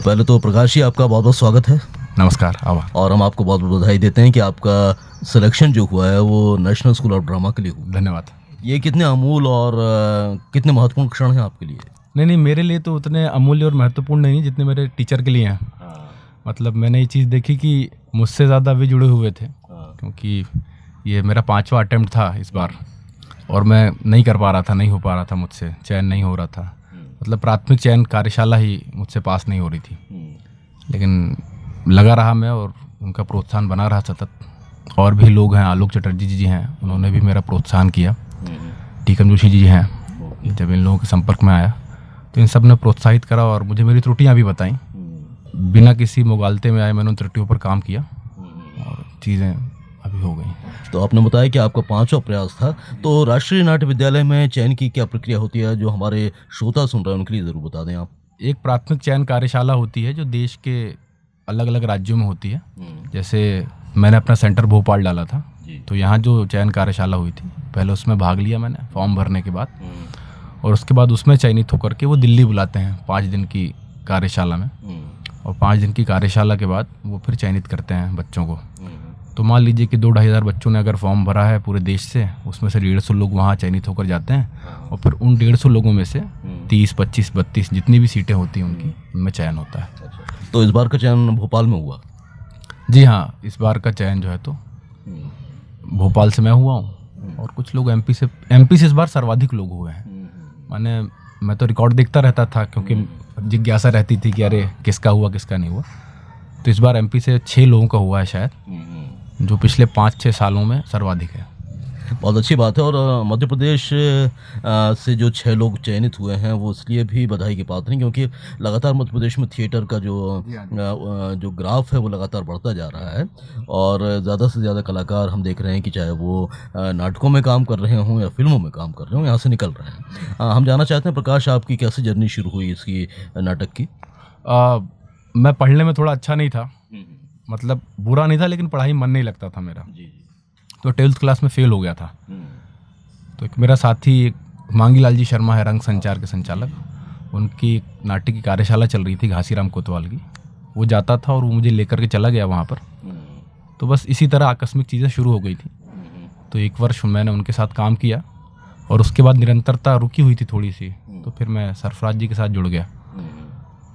पहले तो प्रकाश जी आपका बहुत बहुत स्वागत है। नमस्कार। आवा। और हम आपको बहुत बहुत बधाई देते हैं कि आपका सिलेक्शन जो हुआ है वो नेशनल स्कूल ऑफ ड्रामा के लिए हुआ। धन्यवाद। ये कितने अमूल और कितने महत्वपूर्ण क्षण हैं आपके लिए? नहीं, मेरे लिए तो उतने अमूल्य और महत्वपूर्ण नहीं जितने मेरे टीचर के लिए हैं। मतलब मैंने ये चीज़ देखी कि मुझसे ज़्यादा वे जुड़े हुए थे, क्योंकि ये मेरा 5वां अटेम्प्ट था इस बार और मैं नहीं कर पा रहा था, नहीं हो पा रहा था, मुझसे चयन नहीं हो रहा था। मतलब प्राथमिक चयन कार्यशाला ही मुझसे पास नहीं हो रही थी, लेकिन लगा रहा मैं और उनका प्रोत्साहन बना रहा सतत। और भी लोग हैं, आलोक चटर्जी जी हैं, उन्होंने भी मेरा प्रोत्साहन किया। टीकम जोशी जी हैं, जब इन लोगों के संपर्क में आया तो इन सब ने प्रोत्साहित करा और मुझे मेरी त्रुटियां भी बताई। बिना किसी मुगालते में आए मैंने उन त्रुटियों पर काम किया और चीज़ें अभी हो गई। तो आपने बताया कि आपका 5वां प्रयास था, तो राष्ट्रीय नाट्य विद्यालय में चयन की क्या प्रक्रिया होती है, जो हमारे श्रोता सुन रहे हैं उनके लिए ज़रूर बता दें आप। एक प्राथमिक चयन कार्यशाला होती है जो देश के अलग अलग राज्यों में होती है। जैसे मैंने अपना सेंटर भोपाल डाला था, तो यहाँ जो चयन कार्यशाला हुई थी, पहले उसमें भाग लिया मैंने फॉर्म भरने के बाद, और उसके बाद उसमें चयनित होकर के वो दिल्ली बुलाते हैं 5 दिन की कार्यशाला में, और 5 दिन की कार्यशाला के बाद वो फिर चयनित करते हैं बच्चों को। तो मान लीजिए कि 2-2.5 हज़ार बच्चों ने अगर फॉर्म भरा है पूरे देश से, उसमें से 150 लोग वहाँ चयनित होकर जाते हैं, और फिर उन 150 लोगों में से 30, 25, 32 जितनी भी सीटें होती हैं उनकी, उनमें चयन होता है। तो इस बार का चयन भोपाल में हुआ? जी हाँ, इस बार का चयन जो है तो भोपाल से मैं हुआ हूँ, और कुछ लोग एमपी से इस बार सर्वाधिक लोग हुए हैं। माने मैं तो रिकॉर्ड देखता रहता था, क्योंकि जिज्ञासा रहती थी कि अरे किसका हुआ किसका नहीं हुआ। तो इस बार एमपी से 6 लोगों का हुआ है शायद, जो पिछले 5-6 सालों में सर्वाधिक है। बहुत अच्छी बात है। और मध्य प्रदेश से जो 6 लोग चयनित हुए हैं वो इसलिए भी बधाई की पात्र हैं क्योंकि लगातार मध्य प्रदेश में थिएटर का जो ग्राफ है वो लगातार बढ़ता जा रहा है, और ज़्यादा से ज़्यादा कलाकार हम देख रहे हैं कि चाहे वो नाटकों में काम कर रहे हों या फिल्मों में काम कर रहे हों, यहाँ से निकल रहे हैं। हम जानना चाहते हैं प्रकाश, आपकी कैसे जर्नी शुरू हुई इसकी नाटक की? मैं पढ़ने में थोड़ा अच्छा नहीं था, मतलब बुरा नहीं था, लेकिन पढ़ाई मन नहीं लगता था मेरा। तो 12th क्लास में फेल हो गया था। तो एक मेरा साथी मांगी लाल जी शर्मा है, रंग संचार के संचालक, उनकी नाट्य की कार्यशाला चल रही थी घासीराम कोतवाल की, वो जाता था और वो मुझे लेकर के चला गया वहाँ पर। तो बस इसी तरह आकस्मिक चीज़ें शुरू हो गई थी। तो 1 वर्ष मैंने उनके साथ काम किया, और उसके बाद निरंतरता रुकी हुई थी थोड़ी सी, तो फिर मैं सरफराज जी के साथ जुड़ गया,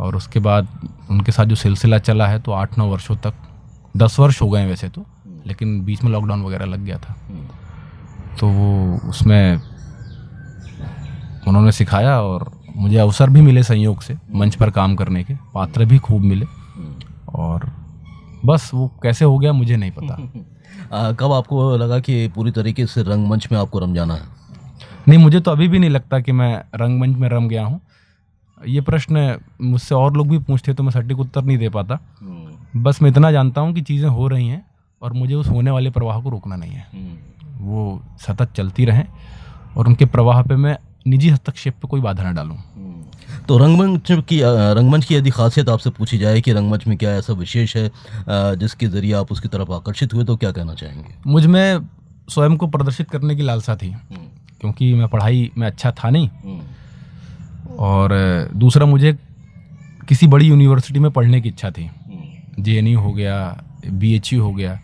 और उसके बाद उनके साथ जो सिलसिला चला है तो 8-9 वर्षों तक, 10 वर्ष हो गए वैसे तो, लेकिन बीच में लॉकडाउन वगैरह लग गया था। तो वो उसमें उन्होंने सिखाया और मुझे अवसर भी मिले संयोग से मंच पर काम करने के, पात्र भी खूब मिले, और बस वो कैसे हो गया मुझे नहीं पता। कब आपको लगा कि पूरी तरीके से रंगमंच में आपको रम जाना है? नहीं, मुझे तो अभी भी नहीं लगता कि मैं रंगमंच में रम गया हूँ। ये प्रश्न मुझसे और लोग भी पूछते तो मैं सटीक उत्तर नहीं दे पाता। बस मैं इतना जानता हूँ कि चीज़ें हो रही हैं और मुझे उस होने वाले प्रवाह को रोकना नहीं है। वो सतत चलती रहें और उनके प्रवाह पे मैं निजी हस्तक्षेप पे कोई बाधा न डालूं। तो रंगमंच की यदि खासियत आपसे पूछी जाए कि रंगमंच में क्या ऐसा विशेष है जिसके ज़रिए आप उसकी तरफ आकर्षित हुए, तो क्या कहना चाहेंगे? मुझ में स्वयं को प्रदर्शित करने की लालसा थी, क्योंकि मैं पढ़ाई में अच्छा था नहीं, और दूसरा मुझे किसी बड़ी यूनिवर्सिटी में पढ़ने की इच्छा थी। JNU हो गया, BHU हो गया,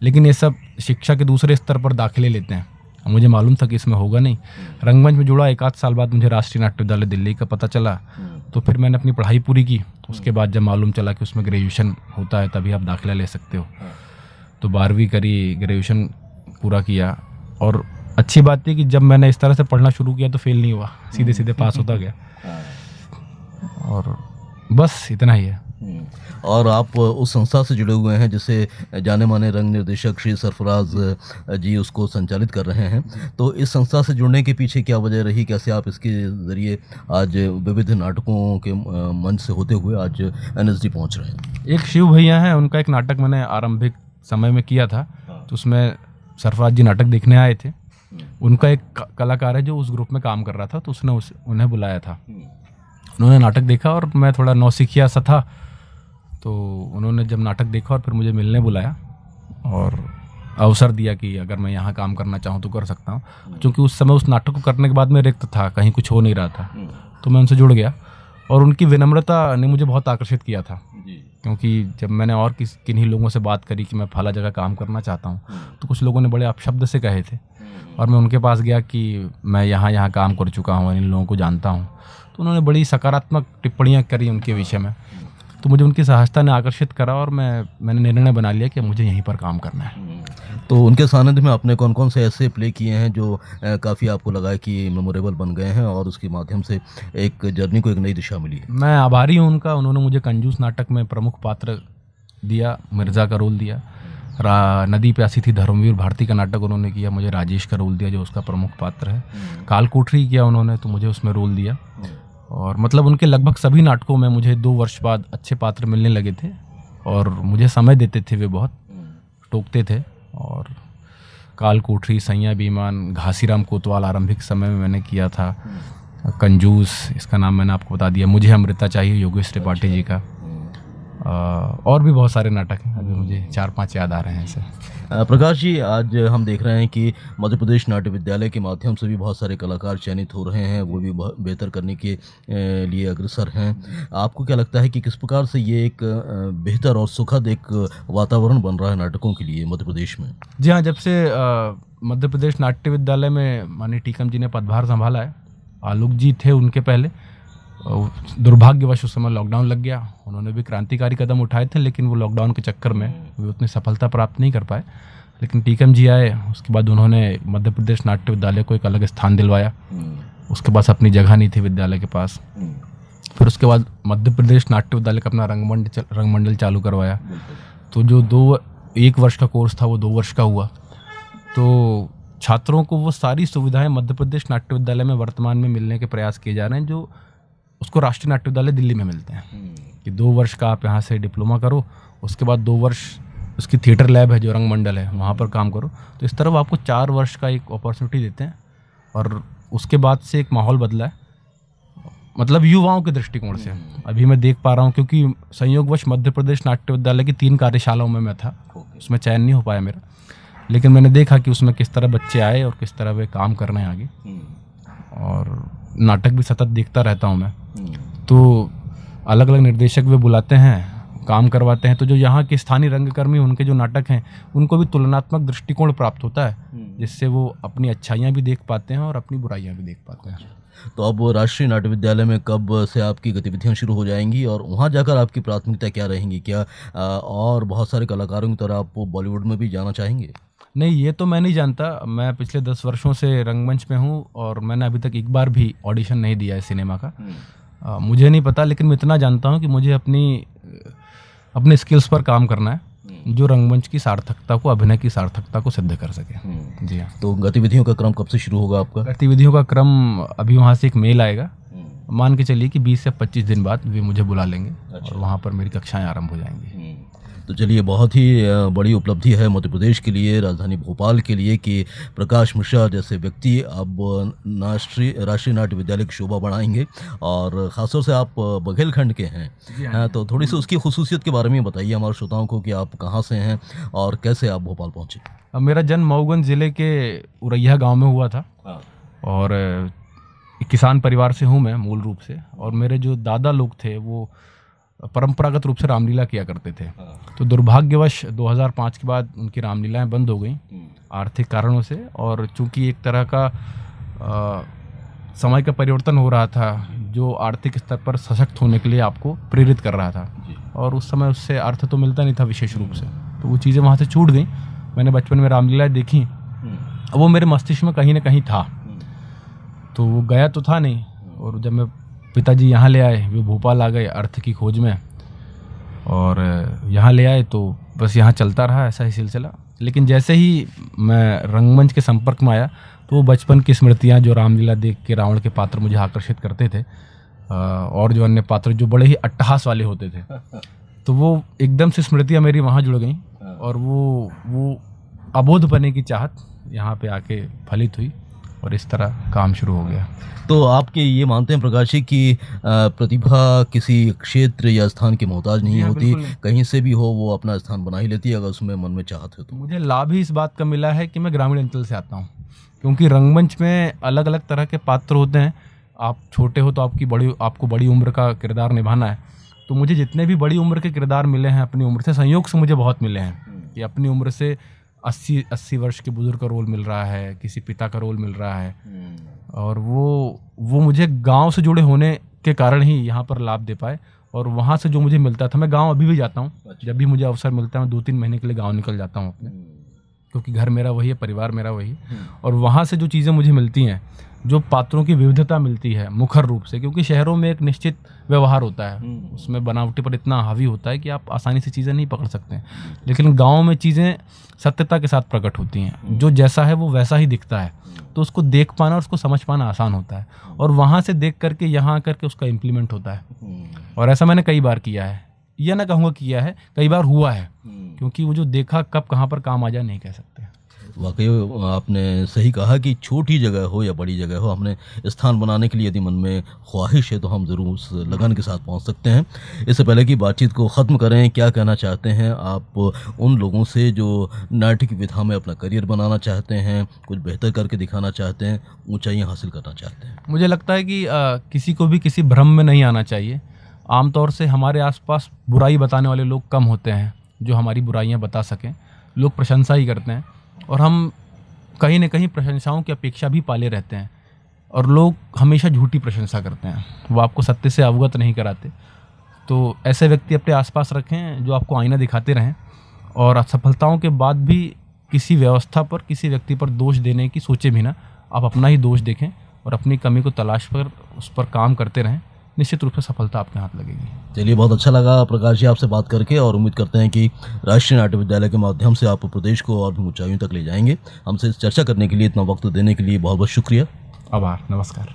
लेकिन ये सब शिक्षा के दूसरे स्तर पर दाखिले लेते हैं। मुझे मालूम था कि इसमें होगा नहीं। रंगमंच में जुड़ा 1 आध साल बाद मुझे राष्ट्रीय नाट्य विद्यालय दिल्ली का पता चला, तो फिर मैंने अपनी पढ़ाई पूरी की। उसके बाद जब मालूम चला कि उसमें ग्रेजुएशन होता है तभी आप दाखिला ले सकते हो, तो 12वीं करी, ग्रेजुएशन पूरा किया। और अच्छी बात थी कि जब मैंने इस तरह से पढ़ना शुरू किया तो फेल नहीं हुआ, सीधे सीधे पास होता गया, और बस इतना ही है। और आप उस संस्था से जुड़े हुए हैं जिसे जाने माने रंग निर्देशक श्री सरफराज जी उसको संचालित कर रहे हैं, तो इस संस्था से जुड़ने के पीछे क्या वजह रही? कैसे आप इसके ज़रिए आज विविध नाटकों के मंच से होते हुए आज NSD पहुंच रहे हैं? एक शिव भैया हैं, उनका एक नाटक मैंने आरंभिक समय में किया था, तो उसमें सरफराज जी नाटक देखने आए थे। उनका एक कलाकार है जो उस ग्रुप में काम कर रहा था, तो उसने उन्हें बुलाया था। उन्होंने नाटक देखा और मैं थोड़ा नौसिखिया सा था, तो उन्होंने जब नाटक देखा और फिर मुझे मिलने बुलाया और अवसर दिया कि अगर मैं यहाँ काम करना चाहूँ तो कर सकता हूँ। क्योंकि उस समय उस नाटक को करने के बाद मैं रिक्त था, कहीं कुछ हो नहीं रहा था, तो मैं उनसे जुड़ गया और उनकी विनम्रता ने मुझे बहुत आकर्षित किया था। जी। क्योंकि जब मैंने और किन्हीं लोगों से बात करी कि मैं फला जगह काम करना चाहता हूँ, तो कुछ लोगों ने बड़े अपशब्द से कहे थे, और मैं उनके पास गया कि मैं यहाँ काम कर चुका हूँ, इन लोगों को जानता हूँ, तो उन्होंने बड़ी सकारात्मक टिप्पणियाँ करी उनके विषय में। तो मुझे उनकी सहजता ने आकर्षित करा और मैंने निर्णय बना लिया कि मुझे यहीं पर काम करना है। तो उनके सानिध्य में आपने कौन कौन से ऐसे प्ले किए हैं जो काफ़ी आपको लगा है कि मेमोरेबल बन गए हैं और उसके माध्यम से एक जर्नी को एक नई दिशा मिली है? मैं आभारी हूँ उनका। उन्होंने मुझे कंजूस नाटक में प्रमुख पात्र दिया, मिर्ज़ा का रोल दिया। नदी प्यासी थी धर्मवीर भारती का नाटक उन्होंने किया, मुझे राजेश का रोल दिया जो उसका प्रमुख पात्र है। कालकोठरी किया उन्होंने, तो मुझे उसमें रोल दिया। और मतलब उनके लगभग सभी नाटकों में मुझे 2 वर्ष बाद अच्छे पात्र मिलने लगे थे, और मुझे समय देते थे, वे बहुत टोकते थे। और कालकोठरी, सैया बेईमान, घासीराम कोतवाल आरंभिक समय में मैंने किया था। कंजूस, इसका नाम मैंने आपको बता दिया। मुझे अमृता चाहिए, योगेश त्रिपाठी जी का। और भी बहुत सारे नाटक हैं, अभी मुझे 4-5 याद आ रहे हैं ऐसे। प्रकाश जी, आज हम देख रहे हैं कि मध्य प्रदेश नाट्य विद्यालय के माध्यम से भी बहुत सारे कलाकार चयनित हो रहे हैं, वो भी बेहतर करने के लिए अग्रसर हैं। आपको क्या लगता है कि किस प्रकार से ये एक बेहतर और सुखद एक वातावरण बन रहा है नाटकों के लिए मध्य प्रदेश में? जी हाँ, जब से मध्य प्रदेश नाट्य विद्यालय में माननीय टीकम जी ने पदभार संभाला है, आलोक जी थे उनके पहले, दुर्भाग्यवश उस समय लॉकडाउन लग गया। उन्होंने भी क्रांतिकारी कदम उठाए थे, लेकिन वो लॉकडाउन के चक्कर में वे उतनी सफलता प्राप्त नहीं कर पाए। लेकिन टीकम जी आए, उसके बाद उन्होंने मध्य प्रदेश नाट्य विद्यालय को एक अलग स्थान दिलवाया। उसके पास अपनी जगह नहीं थी विद्यालय के पास। फिर उसके बाद मध्य प्रदेश नाट्य विद्यालय का अपना रंगमंडल चालू करवाया। तो जो 1 वर्ष का कोर्स था वो 2 वर्ष का हुआ। तो छात्रों को वो सारी सुविधाएं मध्य प्रदेश नाट्य विद्यालय में वर्तमान में मिलने के प्रयास किए जा रहे हैं, जो उसको राष्ट्रीय नाट्य विद्यालय दिल्ली में मिलते हैं। कि 2 वर्ष का आप यहाँ से डिप्लोमा करो, उसके बाद 2 वर्ष उसकी थिएटर लैब है जो रंगमंडल है, वहाँ पर काम करो। तो इस तरह वो आपको 4 वर्ष का एक अपॉर्चुनिटी देते हैं। और उसके बाद से एक माहौल बदला है, मतलब युवाओं के दृष्टिकोण से। अभी मैं देख पा रहा हूँ, क्योंकि संयोगवश मध्य प्रदेश नाट्य विद्यालय की 3 कार्यशालाओं में मैं था, उसमें चयन नहीं हो पाया मेरा, लेकिन मैंने देखा कि उसमें किस तरह बच्चे आए और किस तरह वे काम कर रहे हैं आगे। और नाटक भी सतत देखता रहता हूँ मैं। तो अलग अलग निर्देशक वे बुलाते हैं, काम करवाते हैं, तो जो यहाँ के स्थानीय रंगकर्मी, उनके जो नाटक हैं, उनको भी तुलनात्मक दृष्टिकोण प्राप्त होता है, जिससे वो अपनी अच्छाइयाँ भी देख पाते हैं और अपनी बुराइयाँ भी देख पाते हैं। तो अब राष्ट्रीय नाट्य विद्यालय में कब से आपकी गतिविधियां शुरू हो जाएंगी और वहां जाकर आपकी प्राथमिकता क्या रहेंगी? क्या और बहुत सारे कलाकारों की तरह आप बॉलीवुड में भी जाना चाहेंगे? नहीं, ये तो मैं नहीं जानता। मैं पिछले 10 वर्षों से रंगमंच में हूँ और मैंने अभी तक एक बार भी ऑडिशन नहीं दिया है सिनेमा का। मुझे नहीं पता, लेकिन मैं इतना जानता हूँ कि मुझे अपने स्किल्स पर काम करना है, जो रंगमंच की सार्थकता को, अभिनय की सार्थकता को सिद्ध कर सके। जी हाँ। तो गतिविधियों का क्रम कब से शुरू होगा आपका? गतिविधियों का क्रम, अभी वहाँ से एक मेल आएगा, मान के चलिए कि 20 से 25 दिन बाद वे मुझे बुला लेंगे। और वहाँ पर मेरी कक्षाएं आरंभ हो जाएंगी। तो चलिए, बहुत ही बड़ी उपलब्धि है मध्य प्रदेश के लिए, राजधानी भोपाल के लिए, कि प्रकाश मिश्रा जैसे व्यक्ति अब राष्ट्रीय नाट्य विद्यालय की शोभा बढ़ाएंगे। और ख़ासतौर से आप बघेलखंड के हैं, तो थोड़ी सी उसकी खुसूसियत के बारे में बताइए हमारे श्रोताओं को कि आप कहाँ से हैं और कैसे आप भोपाल पहुँचे। अब मेरा जन्म मऊगंज ज़िले के उरैया गाँव में हुआ था। और किसान परिवार से हूँ मैं मूल रूप से। और मेरे जो दादा लोग थे वो परंपरागत रूप से रामलीला किया करते थे। तो दुर्भाग्यवश 2005 के बाद उनकी रामलीलाएं बंद हो गई आर्थिक कारणों से। और चूंकि एक तरह का समय का परिवर्तन हो रहा था, जो आर्थिक स्तर पर सशक्त होने के लिए आपको प्रेरित कर रहा था, और उस समय उससे अर्थ तो मिलता नहीं था विशेष रूप से, तो वो चीज़ें वहाँ से छूट गई। मैंने बचपन में रामलीलाएं देखी, वो मेरे मस्तिष्क में कहीं ना कहीं था, तो वो गया तो था नहीं। और जब मैं पिताजी यहाँ ले आए, वे भोपाल आ गए अर्थ की खोज में, और यहाँ ले आए तो बस यहाँ चलता रहा ऐसा ही सिलसिला। लेकिन जैसे ही मैं रंगमंच के संपर्क में आया, तो वो बचपन की स्मृतियाँ, जो रामलीला देख के रावण के पात्र मुझे आकर्षित करते थे, और जो अन्य पात्र जो बड़े ही अट्टहास वाले होते थे, तो वो एकदम से स्मृतियाँ मेरी वहाँ जुड़ गईं। और वो अबोधपने की चाहत यहाँ पे आके फलित हुई, और इस तरह काम शुरू हो गया। तो आपके ये मानते हैं प्रकाश जी कि प्रतिभा किसी क्षेत्र या स्थान की मोहताज नहीं होती, कहीं से भी हो वो अपना स्थान बना ही लेती है अगर उसमें मन में चाहत है तो। मुझे लाभ ही इस बात का मिला है कि मैं ग्रामीण अंचल से आता हूँ, क्योंकि रंगमंच में अलग अलग तरह के पात्र होते हैं। आप छोटे हो तो आपको बड़ी उम्र का किरदार निभाना है। तो मुझे जितने भी बड़ी उम्र के किरदार मिले हैं अपनी उम्र से, संयोग से मुझे बहुत मिले हैं कि अपनी उम्र से 80 वर्ष के बुजुर्ग का रोल मिल रहा है, किसी पिता का रोल मिल रहा है, और वो मुझे गांव से जुड़े होने के कारण ही यहाँ पर लाभ दे पाए। और वहाँ से जो मुझे मिलता था, मैं गांव अभी भी जाता हूँ, जब भी मुझे अवसर मिलता है मैं 2-3 महीने के लिए गांव निकल जाता हूँ अपने, क्योंकि घर मेरा वही है, परिवार मेरा वही। और वहाँ से जो चीज़ें मुझे मिलती हैं, जो पात्रों की विविधता मिलती है मुखर रूप से, क्योंकि शहरों में एक निश्चित व्यवहार होता है, उसमें बनावटी पर इतना हावी होता है कि आप आसानी से चीज़ें नहीं पकड़ सकते हैं। लेकिन गांव में चीज़ें सत्यता के साथ प्रकट होती हैं, जो जैसा है वो वैसा ही दिखता है, तो उसको देख पाना और उसको समझ पाना आसान होता है, और वहाँ से देख करके यहाँ आकर के उसका इम्प्लीमेंट होता है। और ऐसा मैंने कई बार किया है, यह ना कहूँगा किया है, कई बार हुआ है, क्योंकि वो जो देखा कब कहाँ पर काम आ जाए नहीं कह सकते। वाकई आपने सही कहा कि छोटी जगह हो या बड़ी जगह हो, हमने स्थान बनाने के लिए यदि मन में ख्वाहिश है तो हम ज़रूर उस लगन के साथ पहुंच सकते हैं। इससे पहले कि बातचीत को ख़त्म करें, क्या कहना चाहते हैं आप उन लोगों से जो नाट्य की विधा में अपना करियर बनाना चाहते हैं, कुछ बेहतर करके दिखाना चाहते हैं, ऊंचाइयां हासिल करना चाहते हैं? मुझे लगता है कि किसी को भी किसी भ्रम में नहीं आना चाहिए। आमतौर से हमारे आसपास बुराई बताने वाले लोग कम होते हैं जो हमारी बुराइयां बता सकें। लोग प्रशंसा ही करते हैं, और हम कहीं न कहीं प्रशंसाओं की अपेक्षा भी पाले रहते हैं, और लोग हमेशा झूठी प्रशंसा करते हैं, वो आपको सत्य से अवगत नहीं कराते। तो ऐसे व्यक्ति अपने आसपास रखें जो आपको आईना दिखाते रहें, और असफलताओं के बाद भी किसी व्यवस्था पर, किसी व्यक्ति पर दोष देने की सोचे भी ना, आप अपना ही दोष देखें और अपनी कमी को तलाश कर उस पर काम करते रहें, निश्चित रूप से सफलता आपके हाथ लगेगी। चलिए, बहुत अच्छा लगा प्रकाश जी आपसे बात करके, और उम्मीद करते हैं कि राष्ट्रीय नाट्य विद्यालय के माध्यम से आप प्रदेश को और भी ऊंचाइयों तक ले जाएंगे। हमसे इस चर्चा करने के लिए, इतना वक्त देने के लिए बहुत बहुत शुक्रिया। आभार, नमस्कार।